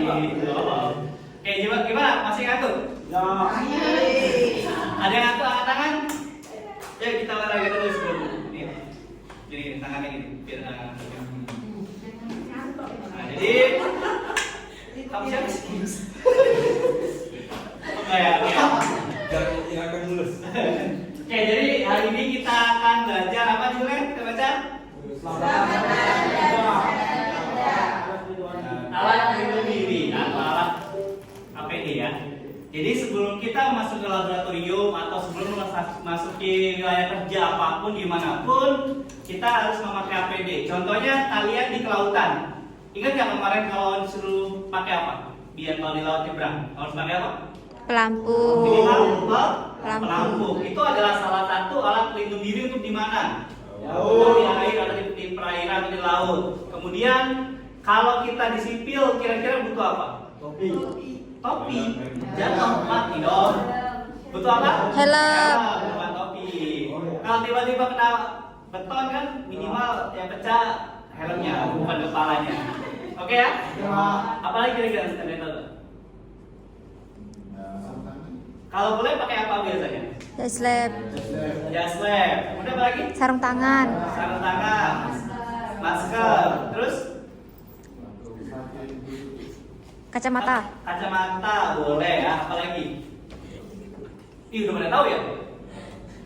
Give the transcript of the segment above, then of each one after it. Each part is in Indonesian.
gitu. Oke, gimana? Masih ngantuk? Ya. Ada yang ngantuk angkat tangan? Yuk kita olahraga dulu sebelum ini. Gini, tangannya gini, biar nah, jadi kamu siapa sih? Oke ya, oke. Jangan akan lulus. Oke, jadi hari ini kita akan belajar apa judulnya? Kita baca? Alat pelindung diri atau alat APD ya. Jadi sebelum kita masuk ke laboratorium atau sebelum masuki wilayah kerja apapun dimanapun, kita harus memakai APD. Contohnya kalian di kelautan, ingat nggak kemarin kalau disuruh pakai apa? Biar kalau di laut nyebrang, harus pakai apa? Pelampung. Pelampung. Itu adalah salah satu alat pelindung diri untuk di mana? Oh. Di air atau di perairan atau di laut. Kemudian kalau kita di sipil kira-kira butuh apa? Topi. Jatuh mati dong. Butuh apa? Helm. Bukan topi. Kalau tiba-tiba kena beton kan minimal yang pecah helmnya bukan kepalanya. Oke ya? Apalagi kira-kira standar itu? Kalau boleh pakai apa biasanya? Jas lab. Jas lab. Kemudian apa lagi? Sarung tangan. Sarung tangan. Masker. Terus? Kacamata. Kacamata boleh ya. Apa lagi? Ih, udah pada tahu ya?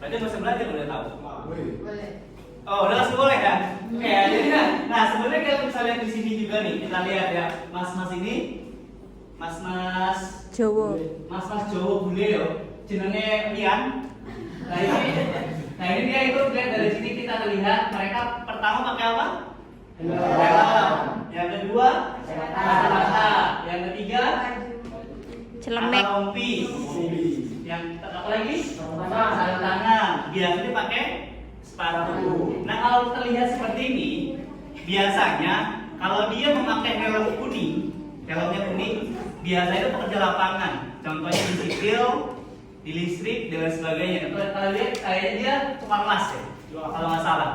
Berarti masih belajar udah tahu. Oh, udah langsung boleh kan? Oke, jadi nah sebenarnya kita bisa lihat di sini juga nih. Kita lihat ya, mas-mas ini, mas-mas Jowo. Mas-mas Jawa bule yo, jenenge Rian. Nah ini dia itu lihat dari sini kita lihat mereka pertama pakai apa? Helm. Yang kedua kacamata. Yang ketiga Celemek. rompi. Yang apa lagi? Sarung tangan. Biasanya pakai sepatu. Nah kalau terlihat seperti ini, biasanya kalau dia memakai helm kuning, helmnya kuning, biasanya itu pekerja lapangan. Contohnya di sipil, di listrik dan sebagainya. Kalau lihat kayaknya dia tukang las ya, kalau nggak salah.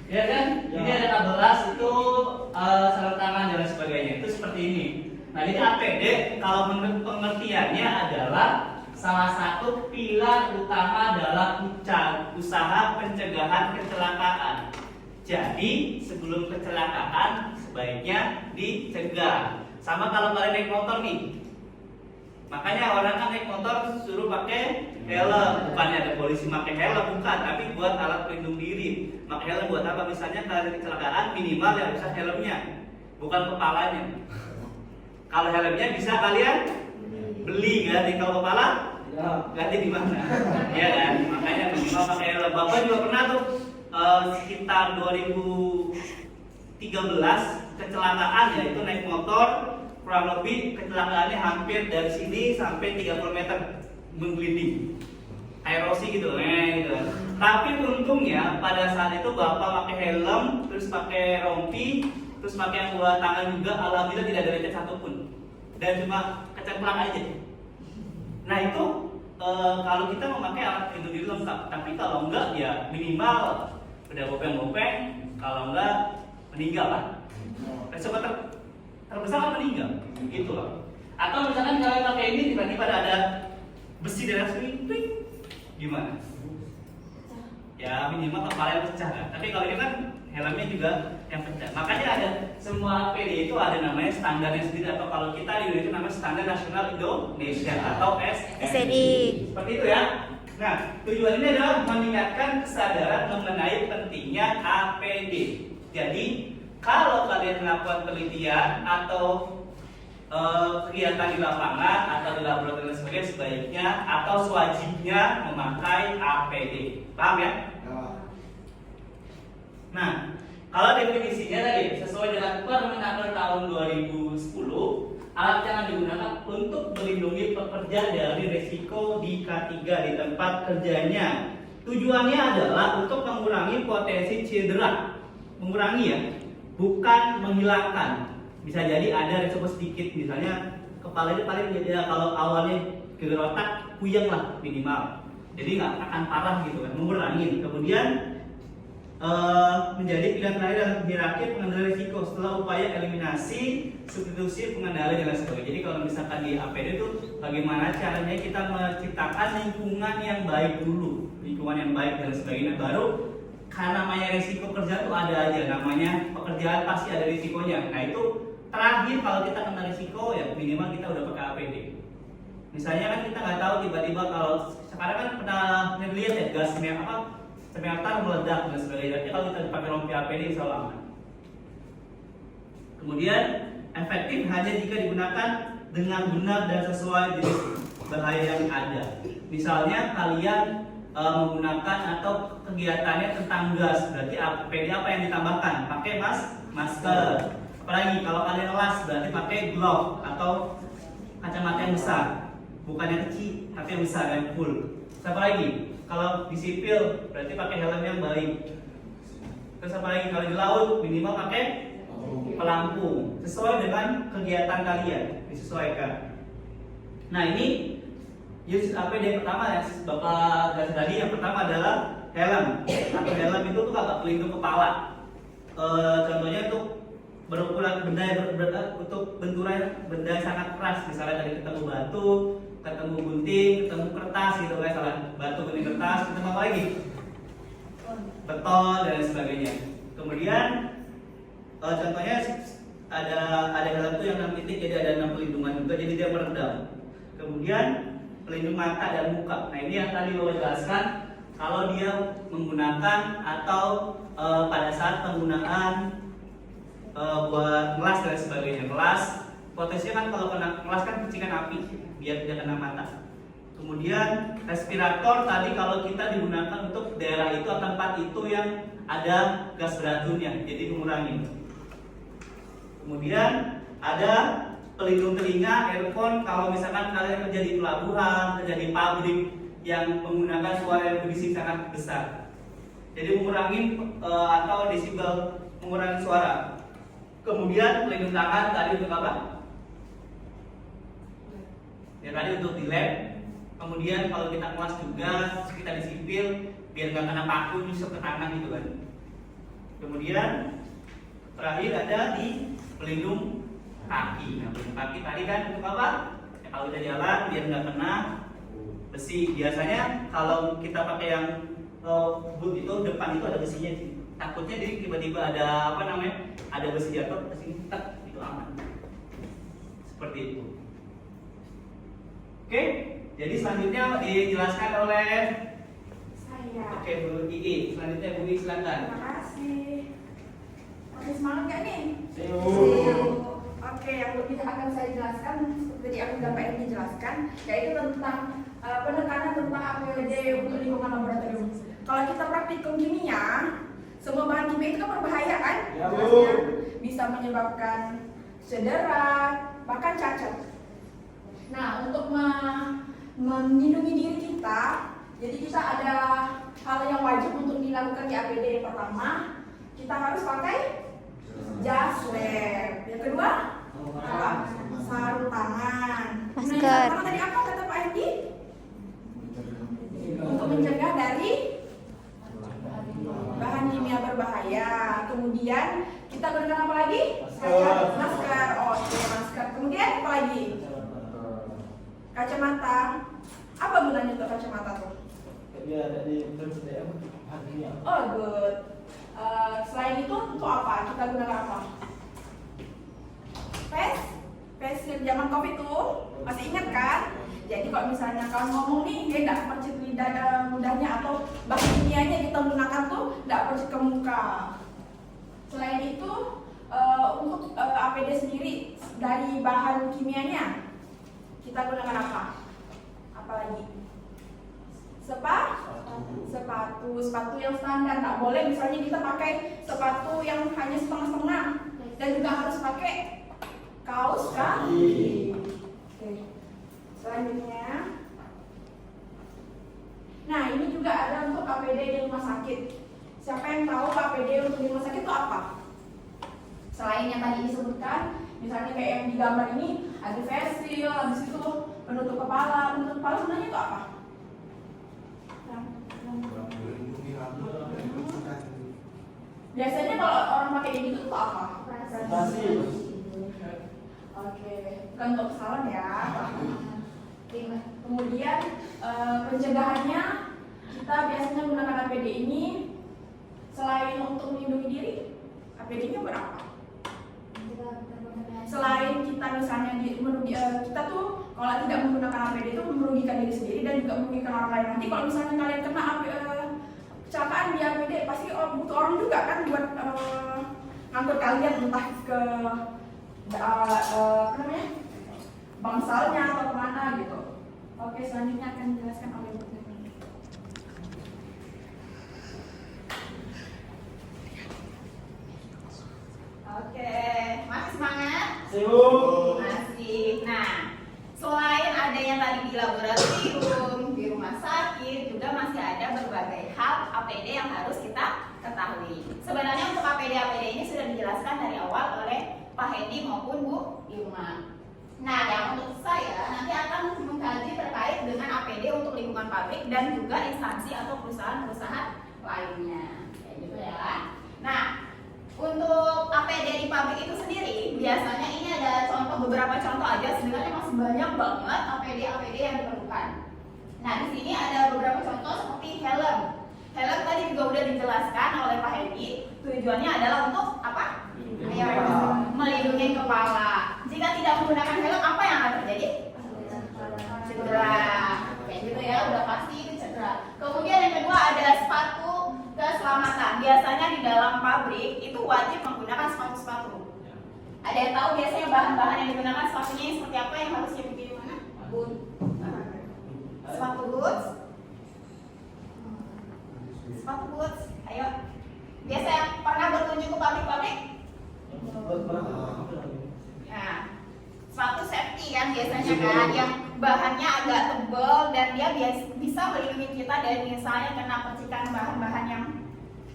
Ya kan? Jadi ada kabel las itu sarung tangan dan sebagainya. Itu seperti ini. Nah ini APD kalau menurut pengertiannya adalah salah satu pilar utama dalam usaha pencegahan kecelakaan. Jadi sebelum kecelakaan sebaiknya dicegah. Sama kalau kalian naik motor nih, makanya orang kan naik motor suruh pakai helm. Bukannya ada polisi pakai helm, bukan, tapi buat alat pelindung diri. Pakai helm buat apa? Misalnya kalau ada kecelakaan minimal yang rusak helmnya, bukan kepalanya. Kalau helmnya bisa kalian beli kan, kalau kepala ganti di mana? Ya kan, makanya minimal pakai helm. Bapak juga pernah tuh sekitar 2013 kecelakaan ya, itu naik motor kurang lebih kecelakaannya hampir dari sini sampai 30 meter menggelinding erosi gitu, gitu. Tapi untungnya pada saat itu bapak pakai helm, terus pakai rompi, terus pakai yang buat tangan juga, alhamdulillah tidak ada lecet satupun dan cuma kecemplak aja. Nah itu kalau kita memakai alat pelindung diri lengkap, tapi kalau enggak ya minimal udah bopeng-bopeng, kalau enggak meninggal lah. Resiko terbesar kan meninggal, gitu loh. Atau misalkan kalian pakai ini tiba-tiba ada besi dan sini, gimana? Ya minimal kepala yang pecah kan. Tapi kalau ini kan helmnya juga yang pecah. Makanya ada semua APD itu ada namanya standarnya sendiri, atau kalau kita di Indonesia namanya Standar Nasional Indonesia atau SNI. Seperti itu ya. Nah, tujuan ini adalah meningkatkan kesadaran mengenai pentingnya APD. Jadi kalau kalian melakukan penelitian atau kegiatan di lapangan atau di laboratorium dan sebagainya, sebaiknya atau sewajibnya memakai APD. Paham ya? Nah, kalau definisinya tadi sesuai dengan Permenaker tahun 2010, alat yang digunakan untuk melindungi pekerja dari risiko di K3 di tempat kerjanya. Tujuannya adalah untuk mengurangi potensi cedera, mengurangi ya, bukan menghilangkan. Bisa jadi ada resiko sedikit, misalnya kepalanya paling jadi kalau awalnya geger otak puyeng lah minimal, jadi nggak akan parah gitu kan, mengurangi. Kemudian menjadi pilihan terakhir dalam hierarki pengendali risiko setelah upaya eliminasi, substitusi, pengendali dan lain sebagainya. Jadi kalau misalkan di APD itu bagaimana caranya kita menciptakan lingkungan yang baik dulu, lingkungan yang baik dan sebagainya, baru karena namanya risiko kerja itu ada aja, namanya pekerjaan pasti ada risikonya. Nah itu terakhir kalau kita kena risiko ya minimal kita udah pakai APD. Misalnya kan kita nggak tahu tiba-tiba kalau sekarang kan pernah lihat ya gas smelter meledak dan sebagainya. Tapi kalau kita dipakai rompi APD insya Allah aman. Kemudian efektif hanya jika digunakan dengan benar dan sesuai jenis bahaya yang ada. Misalnya kalian menggunakan atau kegiatannya tentang gas, berarti APD apa yang ditambahkan? Pakai masker. Apalagi kalau kalian las berarti pakai glove atau kacamata yang besar, bukan yang kecil tapi yang besar yang full. Siapa lagi? Kalau di sipil berarti pakai helm yang baik. Terus apa lagi? Kalau di laut minimal pakai pelampung sesuai dengan kegiatan kalian, disesuaikan. Nah ini use APD yang pertama ya Bapak kasih tadi, yang pertama adalah helm. Atau helm itu tuh agak pelindung kepala. Contohnya untuk berukuran untuk benturan benda yang sangat keras, misalnya dari ketemu batu, ketemu gunting, ketemu kertas gitu guys, salah batu, gunting, kertas, ketemu apa lagi? Beton dan sebagainya. Kemudian contohnya ada helm itu yang 6 titik, jadi ada 6 pelindungan juga, jadi dia meredam. Kemudian pelindung mata dan muka. Nah ini yang tadi lo jelaskan, kalau dia menggunakan atau pada saat penggunaan buat ngelas dan sebagainya. Ngelas potensinya kan kalau kena ngelas kan percikan api biar tidak kena mata. Kemudian respirator tadi kalau kita digunakan untuk daerah itu atau tempat itu yang ada gas beracunnya, jadi mengurangi. Kemudian ada pelindung telinga, earphone kalau misalkan kalian kerja di pelabuhan, kerja di pabrik yang menggunakan suara yang berisik sangat besar. Jadi mengurangi atau desibel, mengurangi suara. Kemudian pelindung tangan tadi untuk apa? Ya tadi untuk di lab. Kemudian kalau kita kelas juga, kita di sipil biar nggak kena paku nyusuk ke tangan gitu kan. Kemudian terakhir ada di pelindung kaki. Nah pelindung kaki tadi kan untuk apa? Ya, kalau kita jalan biar nggak kena besi. Biasanya kalau kita pakai yang boot itu depan itu ada besinya sih. Takutnya jadi tiba-tiba ada ada besi jatuh ke sini, tak itu aman. Seperti itu. Oke, jadi selanjutnya dijelaskan oleh saya. Oke, Bu Gigi. Selanjutnya Bu Gigi silakan. Terima kasih. Oke, semangat gak nih? Oke, yang lebih akan saya jelaskan seperti yang Bapak ini jelaskan, yaitu tentang penekanan tentang APD untuk lingkungan laboratorium. Kalau kita praktikum kimia, semua bahan kimia itu kan berbahaya kan? Ya, Bu. Jelasnya bisa menyebabkan cedera, bahkan cacat. Nah, untuk melindungi diri kita, jadi kita ada hal yang wajib untuk dilakukan di APD. Yang pertama, kita harus pakai jas lab. Yang kedua, apa? Sarung tangan. Masker. Nah, sarung tangan tadi apa kata Pak Edi? Untuk mencegah dari bahan kimia berbahaya. Kemudian kita gunakan apa lagi? Masker. Oke, masker. Kemudian apa lagi? Kacamata. Apa gunanya untuk kacamata tuh? Oh, good. Selain itu untuk apa? Kita gunakan apa? Face shield zaman COVID tuh masih ingat kan? Jadi kalau misalnya kalau ngomong nih dia tidak percit ludahnya atau bahan kimianya kita gunakan tuh tidak percit ke muka. Selain itu untuk APD sendiri dari bahan kimianya kita gunakan apa? Apalagi? Sepatu yang standar, nggak boleh misalnya kita pakai sepatu yang hanya setengah-setengah dan juga harus pakai kaos kaki. Oke. Selanjutnya, nah ini juga ada untuk APD di rumah sakit. Siapa yang tahu APD untuk di rumah sakit itu apa? Selain yang tadi disebutkan, misalnya kayak yang di gambar ini ada face shield, habis itu penutup kepala sebenarnya itu apa? Biasanya kalau orang pakai ini tuh apa? Basi. Oke, bukan untuk kesalahan ya. Kemudian pencegahannya kita biasanya menggunakan APD ini selain untuk melindungi diri, APD-nya berapa? Selain kita misalnya kita tuh kalau tidak menggunakan APD itu merugikan diri sendiri dan juga merugikan orang lain. Nanti kalau misalnya kalian kena kecelakaan di APD pasti butuh orang juga kan buat ngangkut kalian entah ke apa namanya bangsalnya atau kemana gitu. Oke, selanjutnya akan dijelaskan oleh Bu Teti. Oke, masih semangat? Sibuk. Masih. Nah, selain adanya tadi di laboratorium, di rumah sakit, juga masih ada berbagai hal APD yang harus kita ketahui. Sebenarnya untuk APD ini sudah dijelaskan dari awal oleh Pak Hedi maupun Bu Irma. Nah, yang untuk saya nanti akan mengkaji terkait dengan APD untuk lingkungan pabrik dan juga instansi atau perusahaan-perusahaan lainnya. Kayak gitu ya. Nah, untuk APD di pabrik itu sendiri, biasanya ini ada beberapa contoh aja. Sebenarnya masih banyak banget APD yang diperlukan. Nah, di sini ada beberapa contoh seperti helm. Helm tadi juga udah dijelaskan oleh Pak Hedi. Tujuannya adalah untuk apa? Melindungi kepala. Jika tidak menggunakan helm, apa yang akan terjadi? Cedera. Kayak gitu ya, udah pasti itu cedera. Kemudian yang kedua ada sepatu keselamatan. Biasanya di dalam pabrik itu wajib menggunakan sepatu-sepatu. Ada yang tahu biasanya bahan-bahan yang digunakan sepatunya yang seperti apa yang harus dipilih mana? Sepatu boots. Sepatu boots. Ayo. Biasa yang pernah berkunjung ke pabrik-pabrik? Nah, sepatu safety kan biasanya kan yang bahannya agak tebal dan dia bisa melindungi kita dari misalnya kena percikan bahan-bahan yang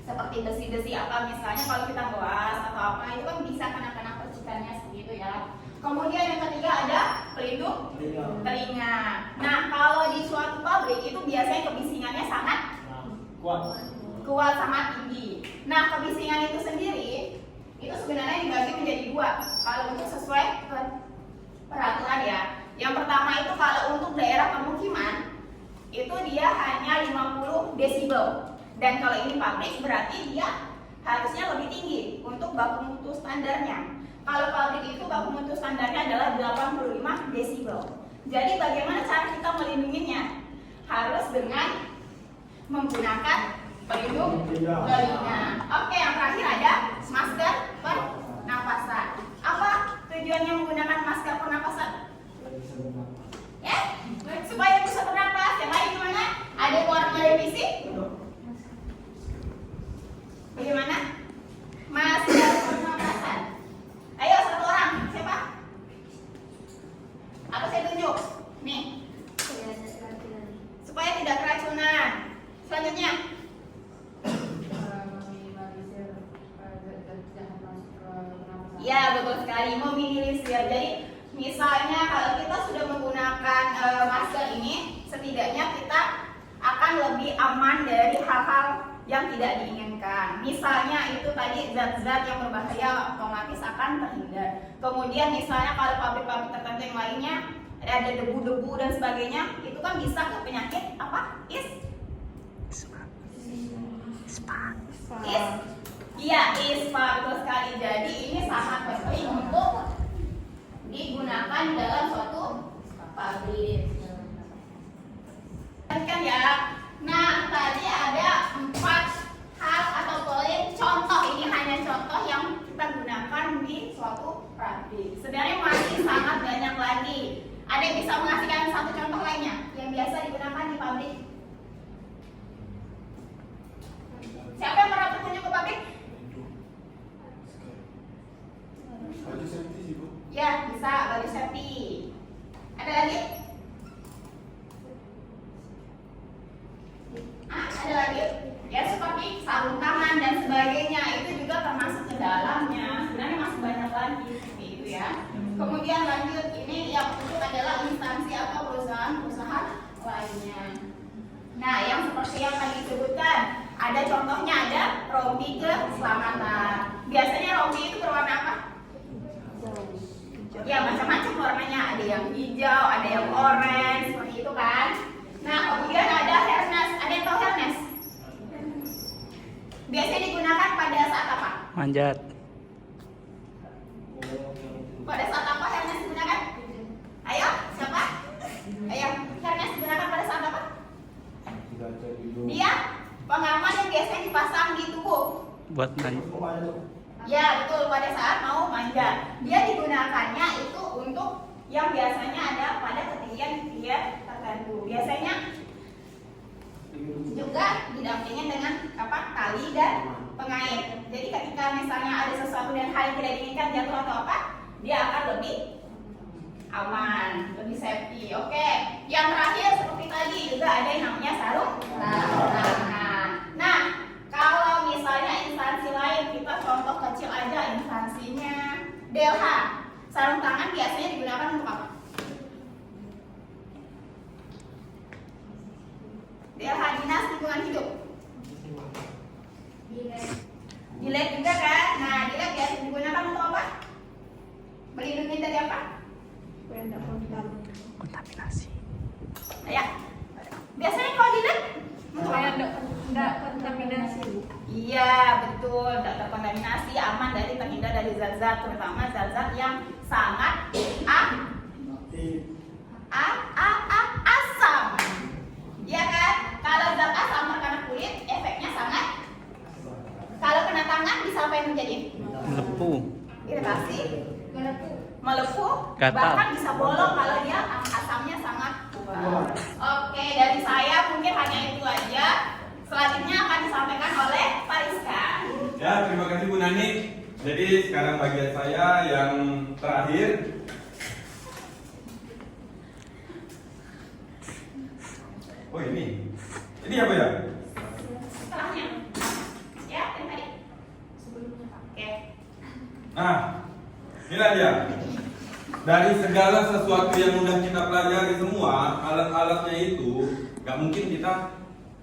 seperti besi-besi apa misalnya kalau kita ngelas atau apa itu kan bisa kena percikannya seperti itu ya. Kemudian yang ketiga ada pelindung telinga. Nah, kalau di suatu pabrik itu biasanya kebisingannya sangat kuat sangat tinggi. Nah, kebisingan itu sendiri itu sebenarnya dibagi menjadi dua kalau untuk sesuai peraturan ya. Yang pertama itu kalau untuk daerah pemukiman itu dia hanya 50 desibel. Dan kalau ini pabrik berarti dia harusnya lebih tinggi untuk baku mutu standarnya. Kalau pabrik itu baku mutu standarnya adalah 85 desibel. Jadi bagaimana cara kita melindunginya? Harus dengan menggunakan pelindung telinga. Oke, yang terakhir ada masker pernapasan. Apa tujuannya menggunakan masker pernapasan? Ya, supaya bisa bernapas. Yang lain gimana? Ada yang mau merevisi? Bagaimana? Masker pernapasan. Ayo satu orang, siapa? Apa saya tunjuk? Nih. Supaya tidak keracunan. Selanjutnya. Ya, betul sekali, meminimalisir. Jadi misalnya kalau kita sudah menggunakan masker ini, setidaknya kita akan lebih aman dari hal-hal yang tidak diinginkan. Misalnya itu tadi zat-zat yang berbahaya otomatis akan terhindar. Kemudian misalnya kalau pabrik-pabrik tertentu yang lainnya ada debu-debu dan sebagainya, itu kan bisa ke penyakit apa? Iya, ISPA, betul sekali. Jadi ini sangat penting untuk digunakan dalam suatu pabrik. Kan ya. Nah, tadi ada 4 hal atau poin contoh. Ini hanya contoh yang kita gunakan di suatu pabrik. Sebenarnya masih sangat banyak lagi. Ada yang bisa mengasihkan satu contoh lainnya yang biasa digunakan di pabrik? Siapa yang pernah berkunjung ke pabrik? Baju safety sih, Bu. Ya, bisa baju safety. Ada lagi? Ada lagi? Ya, seperti sarung tangan dan sebagainya. Itu juga termasuk ke dalamnya. Sebenarnya masih banyak lagi seperti itu ya. Kemudian lanjut, ini yang untuk adalah instansi atau perusahaan lainnya. Nah, yang seperti yang tadi disebutkan, ada contohnya ada rompi keselamatan. Biasanya rompi itu berwarna apa? Ya macam-macam warnanya, ada yang hijau, ada yang orange, seperti itu kan. Nah kemudian ada harness, ada yang tahu harness? Biasanya digunakan pada saat apa? Manjat. Pada saat apa harness digunakan? Ayo, siapa? Ayo, harness digunakan pada saat apa? Dia pengaman yang biasanya dipasang di tubuh. Buat manjat. Ya betul, pada saat mau manjat. Dia digunakannya itu untuk yang biasanya ada pada ketinggian tertentu. Biasanya juga didampingin dengan tali dan pengait. Jadi ketika misalnya ada sesuatu dan hal yang tidak diinginkan jatuh atau apa, dia akan lebih aman, lebih safety. Oke, yang terakhir seperti tadi juga ada yang namanya sarung tangan. Nah, kalau misalnya instansi lain, kita contoh kecil aja instansinya DLH. Sarung tangan biasanya digunakan untuk apa? DLH, Dinas Lingkungan Hidup. Di lab juga kan? Nah, di lab biasanya digunakan untuk apa? Melindungi dari apa? Kontaminasi. Ya. Biasanya kalau di lab untuk apa? Tidak kontaminasi. Iya betul, tidak terkontaminasi, aman dari terhindar dari zat-zat, terutama zat-zat yang sangat asam. Ya kan? Kalau zat asam terkena kulit, efeknya sangat. Kalau kena tangan bisa apa yang terjadi? Melepuh. Iritasi, melepuh, Gatal. bahkan bisa bolong kalau dia asamnya sangat kuat. Oke, dari saya mungkin hanya itu aja. Selanjutnya akan disampaikan oleh Pak Rizka. Ya, terima kasih Bu Nani. Jadi sekarang bagian saya yang terakhir. Oh ini apa ya? Setelahnya, ya yang tadi. Sebelumnya. Oke. Nah, inilah dia. Dari segala sesuatu yang sudah kita pelajari semua, alat-alatnya itu nggak mungkin kita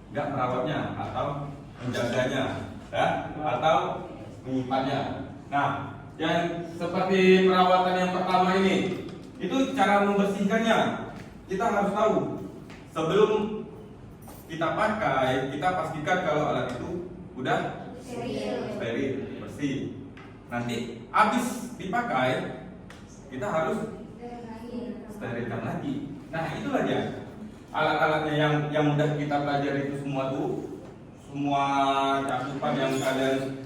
nggak merawatnya atau menjaganya, ya, atau menyimpannya. Nah, yang seperti perawatan yang pertama ini, itu cara membersihkannya. Kita harus tahu sebelum kita pakai, kita pastikan kalau alat itu udah steril, bersih. Nanti habis dipakai, kita harus sterilkan lagi. Nah, itulah dia. Alat-alatnya yang udah kita pelajari itu semua tuh, semua cakupan yang kalian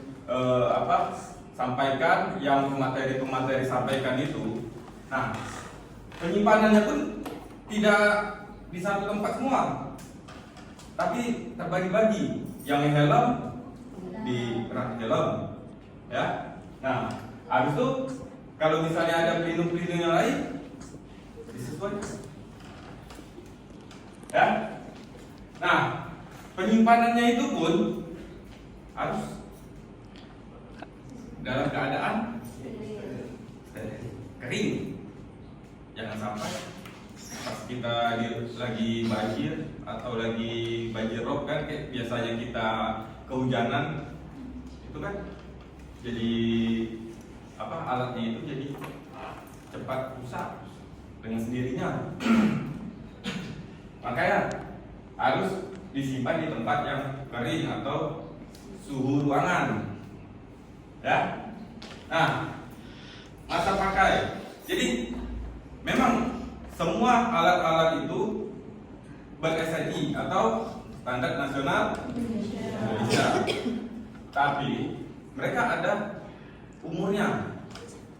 sampaikan, yang pemateri sampaikan itu. Nah, penyimpanannya pun tidak di satu tempat semua, tapi terbagi-bagi. Yang helm di rak helm, ya. Nah, habis itu kalau misalnya ada pelindung-pelindung yang lain, disesuaikan. Ya. Nah, penyimpanannya itu pun harus dalam keadaan kering. Jangan sampai pas kita lagi banjir atau lagi banjir rob kan, kayak biasanya kita kehujanan, itu kan jadi alatnya itu jadi cepat rusak dengan sendirinya. Makanya harus disimpan di tempat yang kering atau suhu ruangan, ya. Nah, masa pakai. Jadi memang semua alat-alat itu ber-SNI atau Standar Nasional Indonesia. Tapi mereka ada umurnya.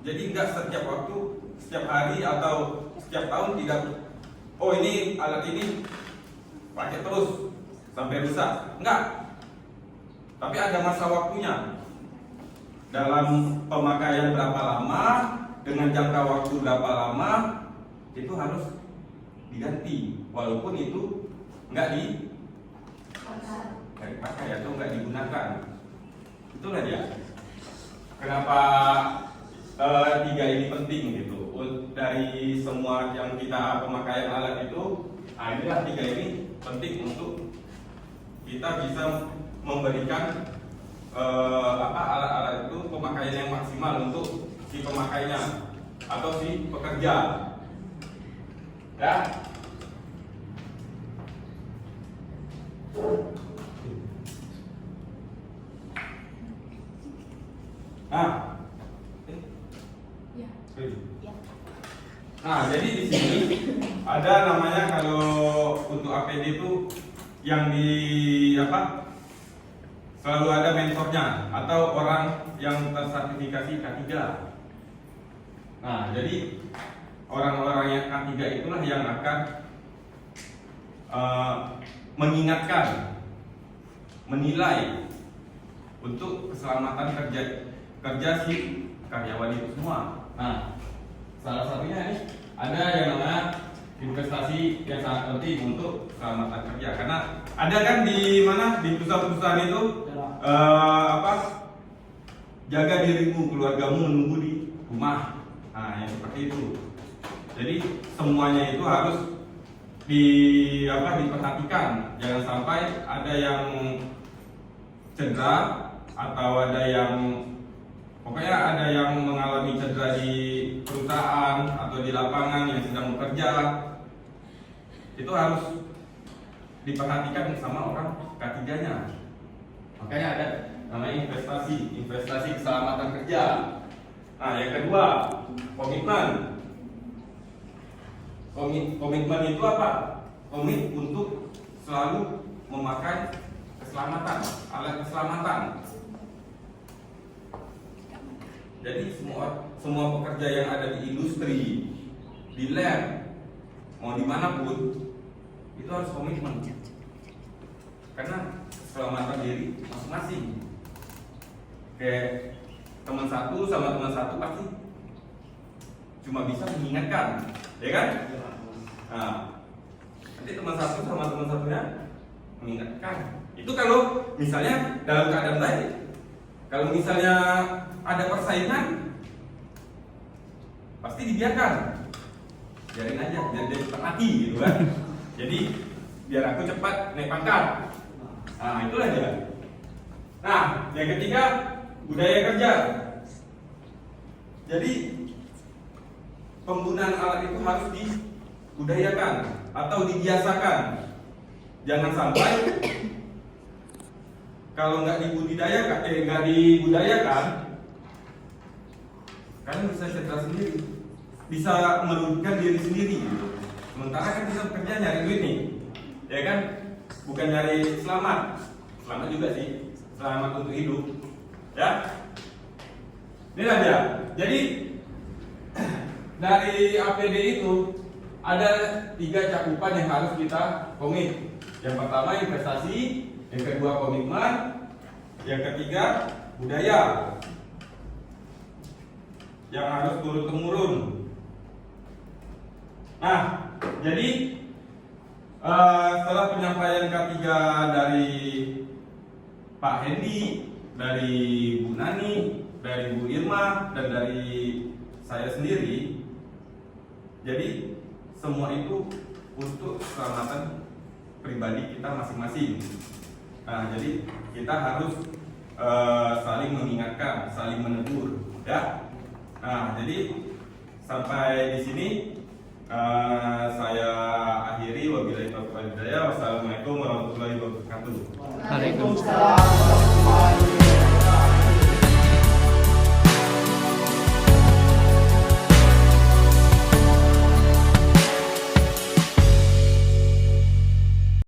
Jadi enggak setiap waktu, setiap hari atau setiap tahun tidak. Oh ini alat ini pakai terus sampai rusak. Enggak. Tapi ada masa waktunya. Dalam pemakaian berapa lama, dengan jangka waktu berapa lama, itu harus diganti. Walaupun itu enggak dipakai atau enggak digunakan. Itulah dia. Kenapa tiga ini penting gitu. Dari semua yang kita pemakaian alat itu, inilah tiga ini penting untuk kita bisa memberikan alat-alat itu pemakaian yang maksimal untuk si pemakainya atau si pekerja. Ya. Nah, Ya. Ya. nah jadi di sini ada namanya kalau untuk APD itu yang di apa? Selalu ada mentornya atau orang yang tersertifikasi K3. Nah, jadi orang-orang yang K3 itulah yang akan mengingatkan, menilai untuk keselamatan kerja si karyawan itu semua. Nah, salah satunya ini ada yang namanya investasi yang sangat penting untuk keselamatan kerja, karena ada kan di mana di perusahaan-perusahaan itu jaga dirimu, keluargamu menunggu di rumah. Nah, yang seperti itu. Jadi semuanya itu harus diperhatikan, jangan sampai ada yang cedera atau ada yang pokoknya ada yang mengalami cedera di perusahaan atau di lapangan yang sedang bekerja. Itu harus diperhatikan sama orang K3-nya. Makanya ada namanya investasi keselamatan kerja. Nah, yang kedua, komitmen. Komitmen itu apa? Komit untuk selalu memakai keselamatan, alat keselamatan. Jadi semua pekerja yang ada di industri, di lab, mau dimanapun, itu harus komitmen. Karena keselamatan diri masing-masing. Kayak teman satu sama teman satu pasti cuma bisa mengingatkan, ya kan? Nah, nanti teman satu sama teman satunya mengingatkan. Itu kalau misalnya dalam keadaan baik. Kalau misalnya ada persaingan, pasti dibiarkan, biarin aja, biar dia cepat mati gitu kan. Jadi biar aku cepat naik pangkat. Nah, itulah dia. Nah, yang ketiga, budaya kerja. Jadi penggunaan alat itu harus dibudayakan atau dibiasakan. Jangan sampai kalau nggak dibudayakan, kalian bisa cedera sendiri, bisa merugikan diri sendiri. Sementara kan kita bekerja nyari duit nih, ya kan? Bukan nyari selamat juga sih, selamat untuk hidup, ya. Inilah dia. Jadi dari APD itu ada 3 cakupan yang harus kita komit. Yang pertama investasi, yang kedua komitmen, yang ketiga budaya yang harus turun temurun. Nah, jadi setelah penyampaian K3 dari Pak Hendy, dari Bu Nani, dari Bu Irma, dan dari saya sendiri, jadi semua itu untuk keselamatan pribadi kita masing-masing. Nah, jadi kita harus saling mengingatkan, saling menegur, ya. Nah, jadi sampai di sini saya akhiri. Wabillahi taufiq wal hidayah. Wassalamualaikum warahmatullahi wabarakatuh. Waalaikumsalam.